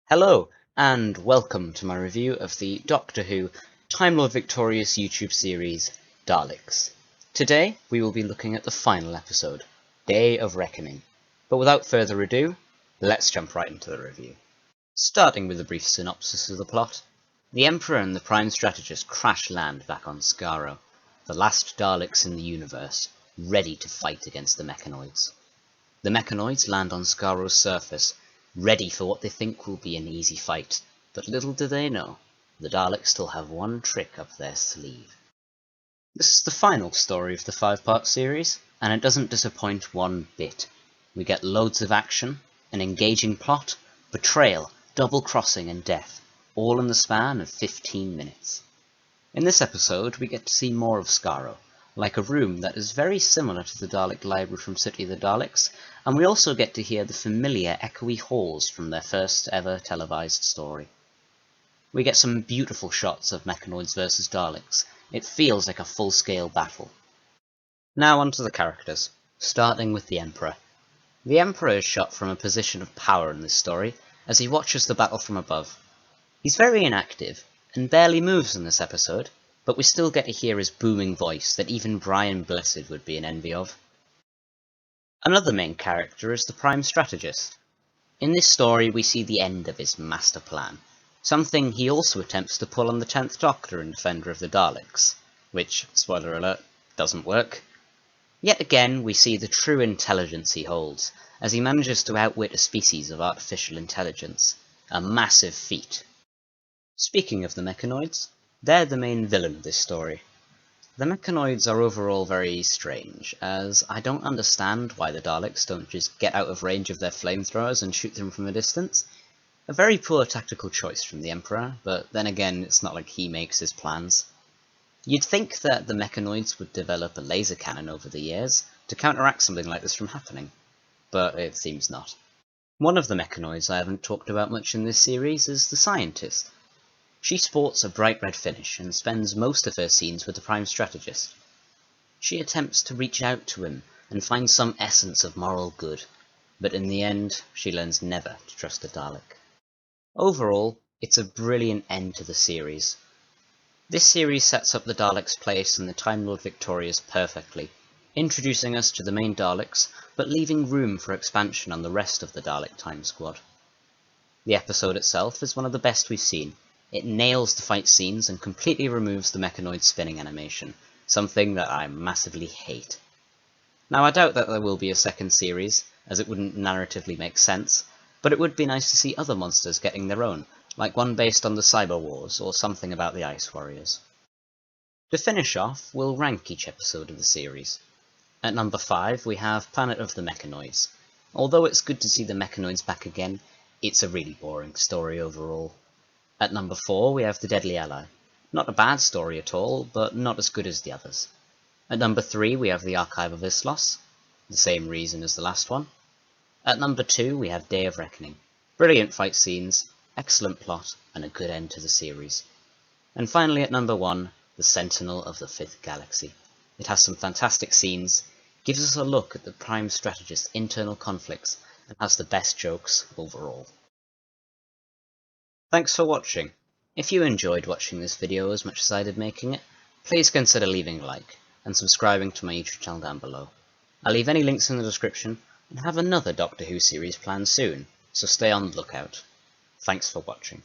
Hello, and welcome to my review of the Doctor Who Time Lord Victorious YouTube series, Daleks. Today, we will be looking at the final episode, Day of Reckoning. But without further ado, let's jump right into the review. Starting with a brief synopsis of the plot, the Emperor and the Prime Strategist crash land back on Skaro, the last Daleks in the universe, ready to fight against the Mechanoids. The Mechanoids land on Skaro's surface, ready for what they think will be an easy fight, but little do they know, the Daleks still have one trick up their sleeve. This is the final story of the 5-part series, and it doesn't disappoint one bit. We get loads of action, an engaging plot, betrayal, double-crossing and death, all in the span of 15 minutes. In this episode, we get to see more of Skaro, like a room that is very similar to the Dalek library from City of the Daleks, and we also get to hear the familiar echoey halls from their first ever televised story. We get some beautiful shots of Mechanoids versus Daleks. It feels like a full-scale battle. Now onto the characters, starting with the Emperor. The Emperor is shot from a position of power in this story, as he watches the battle from above. He's very inactive, and barely moves in this episode, but we still get to hear his booming voice that even Brian Blessed would be in envy of. Another main character is the Prime Strategist. In this story we see the end of his master plan, something he also attempts to pull on the 10th Doctor in Defender of the Daleks, which, spoiler alert, doesn't work. Yet again we see the true intelligence he holds, as he manages to outwit a species of artificial intelligence, a massive feat. Speaking of the Mechanoids, they're the main villain of this story. The Mechanoids are overall very strange, as I don't understand why the Daleks don't just get out of range of their flamethrowers and shoot them from a distance. A very poor tactical choice from the Emperor, but then again it's not like he makes his plans. You'd think that the Mechanoids would develop a laser cannon over the years to counteract something like this from happening, but it seems not. One of the Mechanoids I haven't talked about much in this series is the Scientist. She sports a bright red finish and spends most of her scenes with the Prime Strategist. She attempts to reach out to him and find some essence of moral good, but in the end, she learns never to trust a Dalek. Overall, it's a brilliant end to the series. This series sets up the Daleks' place in the Time Lord Victorious perfectly, introducing us to the main Daleks, but leaving room for expansion on the rest of the Dalek Time Squad. The episode itself is one of the best we've seen. It nails the fight scenes and completely removes the Mechanoid spinning animation, something that I massively hate. Now I doubt that there will be a second series, as it wouldn't narratively make sense, but it would be nice to see other monsters getting their own, like one based on the Cyber Wars or something about the Ice Warriors. To finish off, we'll rank each episode of the series. At number 5 we have Planet of the Mechanoids. Although it's good to see the Mechanoids back again, it's a really boring story overall. At number 4 we have The Deadly Ally. Not a bad story at all, but not as good as the others. At number 3 we have The Archive of Islos, the same reason as the last one. At number 2 we have Day of Reckoning. Brilliant fight scenes, excellent plot, and a good end to the series. And finally at number 1, The Sentinel of the Fifth Galaxy. It has some fantastic scenes, gives us a look at the Prime Strategist's internal conflicts, and has the best jokes overall. Thanks for watching. If you enjoyed watching this video as much as I did making it, please consider leaving a like and subscribing to my YouTube channel down below. I'll leave any links in the description and have another Doctor Who series planned soon, so stay on the lookout. Thanks for watching.